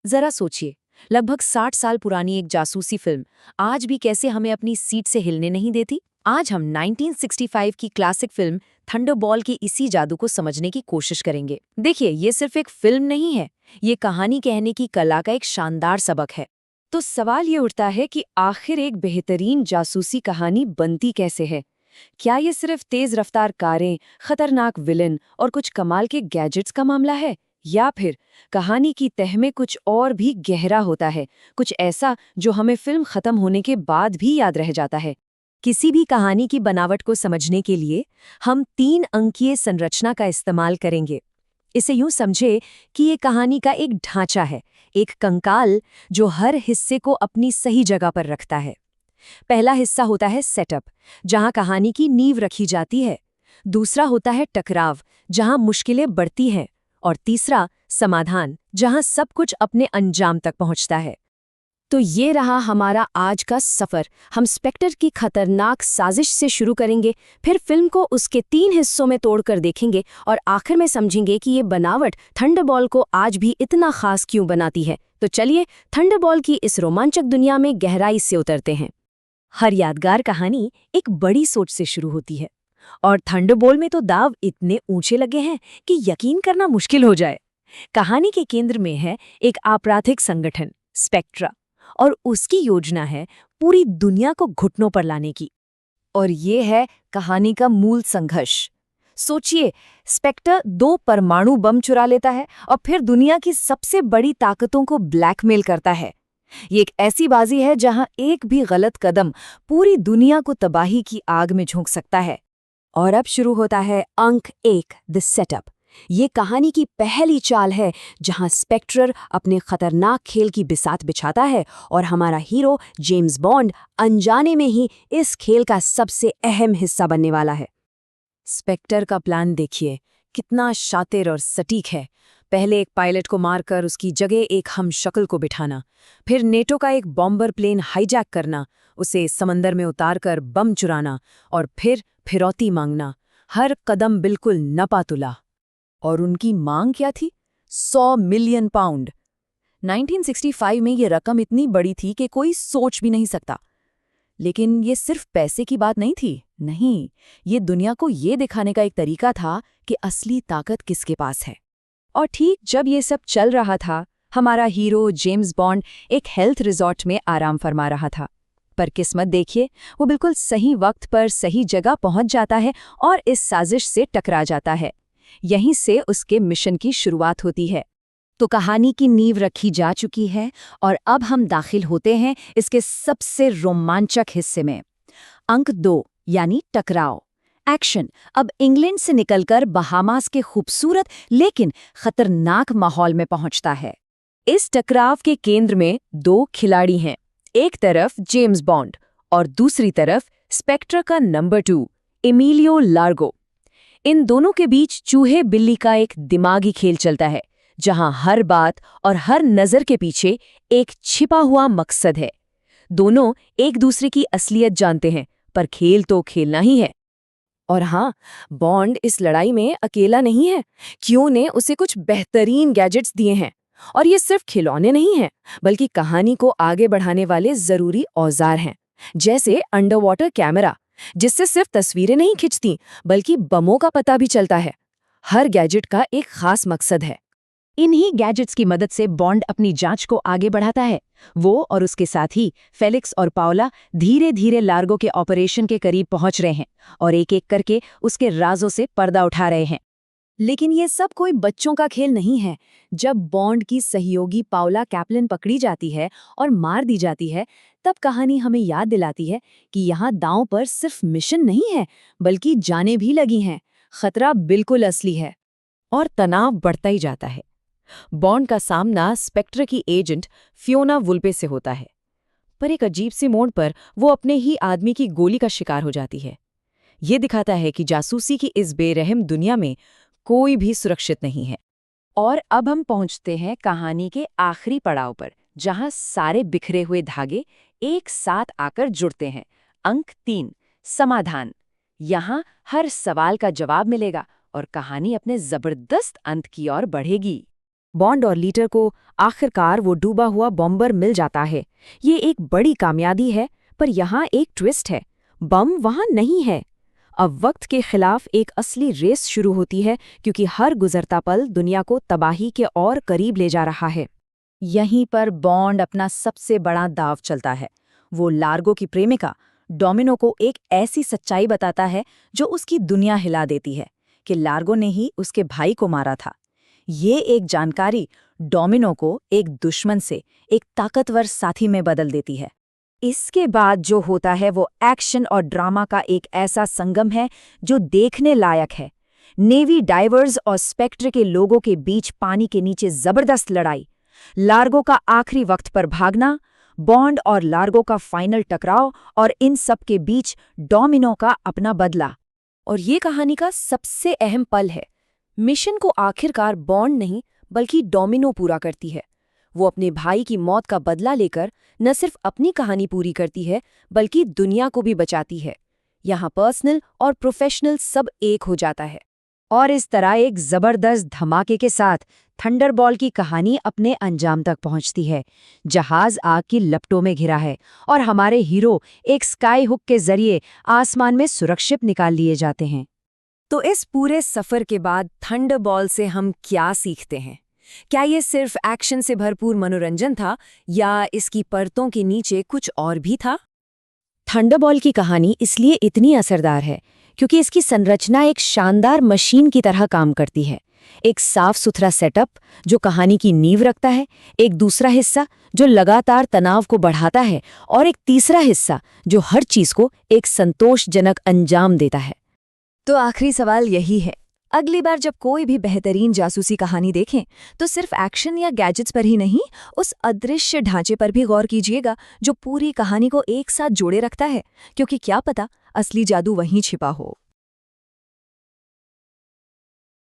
जरा सोचिए, लगभग 60 साल पुरानी एक जासूसी फिल्म आज भी कैसे हमें अपनी सीट से हिलने नहीं देती। आज हम 1965 की क्लासिक फिल्म थंडरबॉल्ट के इसी जादू को समझने की कोशिश करेंगे। देखिए, ये सिर्फ एक फिल्म नहीं है, ये कहानी कहने की कला का एक शानदार सबक है। तो सवाल ये उठता है कि आखिर एक बेहतरीन जासूसी कहानी बनती कैसे है? क्या ये सिर्फ तेज रफ्तार कारें, खतरनाक विलन और कुछ कमाल के गैजेट्स का मामला है, या फिर कहानी की तह में कुछ और भी गहरा होता है, कुछ ऐसा जो हमें फिल्म खत्म होने के बाद भी याद रह जाता है? किसी भी कहानी की बनावट को समझने के लिए हम 3 अंकीय संरचना का इस्तेमाल करेंगे। इसे यूं समझे कि ये कहानी का एक ढांचा है, एक कंकाल जो हर हिस्से को अपनी सही जगह पर रखता है। पहला हिस्सा होता है सेटअप, जहां कहानी की नींव रखी जाती है। दूसरा होता है टकराव, जहां मुश्किलें बढ़ती हैं। और तीसरा समाधान, जहां सब कुछ अपने अंजाम तक पहुंचता है। तो ये रहा हमारा आज का सफर। हम स्पेक्टर की खतरनाक साजिश से शुरू करेंगे, फिर फिल्म को उसके 3 हिस्सों में तोड़कर देखेंगे और आखिर में समझेंगे कि ये बनावट थंडरबॉल्ट को आज भी इतना खास क्यों बनाती है। तो चलिए थंडरबॉल्ट की इस रोमांचक दुनिया में गहराई से उतरते हैं। हर यादगार कहानी एक बड़ी सोच से शुरू होती है, और थंडरबोल्ट में तो दाव इतने ऊंचे लगे हैं कि यकीन करना मुश्किल हो जाए। कहानी के केंद्र में है एक आपराधिक संगठन स्पेक्ट्रा, और उसकी योजना है पूरी दुनिया को घुटनों पर लाने की। और ये है कहानी का मूल संघर्ष। सोचिए, स्पेक्टर 2 परमाणु बम चुरा लेता है और फिर दुनिया की सबसे बड़ी ताकतों को ब्लैकमेल करता है। ये एक ऐसी बाजी है जहां एक भी गलत कदम पूरी दुनिया को तबाही की आग में झोंक सकता है। और अब शुरू होता है अंक 1, द सेटअप। ये कहानी की पहली चाल है जहां स्पेक्टर अपने खतरनाक खेल की बिसात बिछाता है और हमारा हीरो जेम्स बॉन्ड अनजाने में ही इस खेल का सबसे अहम हिस्सा बनने वाला है। स्पेक्टर का प्लान देखिए, कितना शातिर और सटीक है। पहले एक पायलट को मारकर उसकी जगह एक हमशक्ल को बिठाना, फिर नेटो का एक बॉम्बर प्लेन हाईजैक करना, उसे समंदर में उतारकर बम चुराना, और फिर फिरौती मांगना। हर कदम बिल्कुल नपातुला। और उनकी मांग क्या थी? 100 मिलियन पाउंड। 1965 में ये रकम इतनी बड़ी थी कि कोई सोच भी नहीं सकता। लेकिन ये सिर्फ पैसे की बात नहीं थी। नहीं, ये दुनिया को ये दिखाने का एक तरीका था कि असली ताकत किसके पास है। और ठीक जब ये सब चल रहा था, हमारा हीरो जेम्स बॉन्ड एक हेल्थ रिजॉर्ट में आराम फरमा रहा था। पर किस्मत देखिए, वो बिल्कुल सही वक्त पर सही जगह पहुंच जाता है और इस साजिश से टकरा जाता है। यहीं से उसके मिशन की शुरुआत होती है। तो कहानी की नींव रखी जा चुकी है और अब हम दाखिल होते हैं इसके सबसे रोमांचक हिस्से में। अंक 2 यानी टकराव। एक्शन अब इंग्लैंड से निकलकर बहामास के खूबसूरत लेकिन खतरनाक माहौल में पहुंचता है। इस टकराव के केंद्र में 2 खिलाड़ी हैं, एक तरफ जेम्स बॉन्ड और दूसरी तरफ स्पेक्टर का नंबर 2 एमिलियो लार्गो। इन दोनों के बीच चूहे बिल्ली का एक दिमागी खेल चलता है, जहां हर बात और हर नजर के पीछे एक छिपा हुआ मकसद है। दोनों एक दूसरे की असलियत जानते हैं, पर खेल तो खेलना ही है। और हाँ, बॉन्ड इस लड़ाई में अकेला नहीं है। क्यों ने उसे कुछ बेहतरीन गैजेट्स दिए हैं। और ये सिर्फ खिलौने नहीं हैं, बल्कि कहानी को आगे बढ़ाने वाले जरूरी औजार हैं। जैसे अंडर वाटर कैमरा, जिससे सिर्फ तस्वीरें नहीं खिंचती बल्कि बमों का पता भी चलता है। हर गैजेट का एक खास मकसद है। इन्हीं गैजेट्स की मदद से बॉन्ड अपनी जांच को आगे बढ़ाता है। वो और उसके साथी फेलिक्स और पाओला धीरे धीरे लार्गो के ऑपरेशन के करीब पहुंच रहे हैं और एक एक करके उसके राजों से पर्दा उठा रहे हैं। लेकिन ये सब कोई बच्चों का खेल नहीं है। जब बॉन्ड की सहयोगी पाओला कैप्लिन पकड़ी जाती है और मार दी जाती है, तब कहानी हमें याद दिलाती है कि यहाँ दांव पर सिर्फ मिशन नहीं है, बल्कि जानें भी लगी हैं। खतरा बिल्कुल असली है। और तनाव बढ़ता ही जाता है। बॉन्ड का सामना स्पेक्टर की एजेंट फियोना वुल्पे से होता है, पर एक अजीब सी मोड़ पर वो अपने ही आदमी की गोली का शिकार हो जाती है। ये दिखाता है कि जासूसी की इस बेरहम दुनिया में कोई भी सुरक्षित नहीं है। और अब हम पहुंचते हैं कहानी के आखिरी पड़ाव पर, जहां सारे बिखरे हुए धागे एक साथ आकर जुड़ते हैं। अंक 3 समाधान। यहाँ हर सवाल का जवाब मिलेगा और कहानी अपने जबरदस्त अंत की ओर बढ़ेगी। बॉन्ड और लीटर को आखिरकार वो डूबा हुआ बॉम्बर मिल जाता है। ये एक बड़ी कामयाबी है, पर यहाँ एक ट्विस्ट है, बम वहाँ नहीं है। अब वक्त के खिलाफ एक असली रेस शुरू होती है, क्योंकि हर गुजरता पल दुनिया को तबाही के और करीब ले जा रहा है। यहीं पर बॉन्ड अपना सबसे बड़ा दाव चलता है। वो लार्गो की प्रेमिका डोमिनो को एक ऐसी सच्चाई बताता है जो उसकी दुनिया हिला देती है, कि लार्गो ने ही उसके भाई को मारा था। ये एक जानकारी डोमिनो को एक दुश्मन से एक ताकतवर साथी में बदल देती है। इसके बाद जो होता है वो एक्शन और ड्रामा का एक ऐसा संगम है जो देखने लायक है। नेवी डाइवर्स और स्पेक्ट्रे के लोगों के बीच पानी के नीचे जबरदस्त लड़ाई, लार्गो का आखिरी वक्त पर भागना, बॉन्ड और लार्गो का फाइनल टकराव, और इन सब के बीच डोमिनो का अपना बदला। और ये कहानी का सबसे अहम पल है। मिशन को आखिरकार बॉन्ड नहीं बल्कि डोमिनो पूरा करती है। वो अपने भाई की मौत का बदला लेकर न सिर्फ अपनी कहानी पूरी करती है बल्कि दुनिया को भी बचाती है। यहाँ पर्सनल और प्रोफेशनल सब एक हो जाता है। और इस तरह एक जबरदस्त धमाके के साथ थंडरबॉल्ट की कहानी अपने अंजाम तक पहुंचती है। जहाज आग की लपटों में घिरा है और हमारे हीरो एक स्काई हुक के जरिए आसमान में सुरक्षित निकाल लिए जाते हैं। तो इस पूरे सफर के बाद थंडरबॉल्ट से हम क्या सीखते हैं? क्या ये सिर्फ एक्शन से भरपूर मनोरंजन था, या इसकी परतों के नीचे कुछ और भी था? थंडरबॉल्ट की कहानी इसलिए इतनी असरदार है क्योंकि इसकी संरचना एक शानदार मशीन की तरह काम करती है। एक साफ सुथरा सेटअप जो कहानी की नींव रखता है, एक दूसरा हिस्सा जो लगातार तनाव को बढ़ाता है, और एक तीसरा हिस्सा जो हर चीज को एक संतोषजनक अंजाम देता है। तो आखिरी सवाल यही है, अगली बार जब कोई भी बेहतरीन जासूसी कहानी देखें तो सिर्फ एक्शन या गैजेट्स पर ही नहीं, उस अदृश्य ढांचे पर भी गौर कीजिएगा जो पूरी कहानी को एक साथ जोड़े रखता है, क्योंकि क्या पता असली जादू वहीं छिपा हो।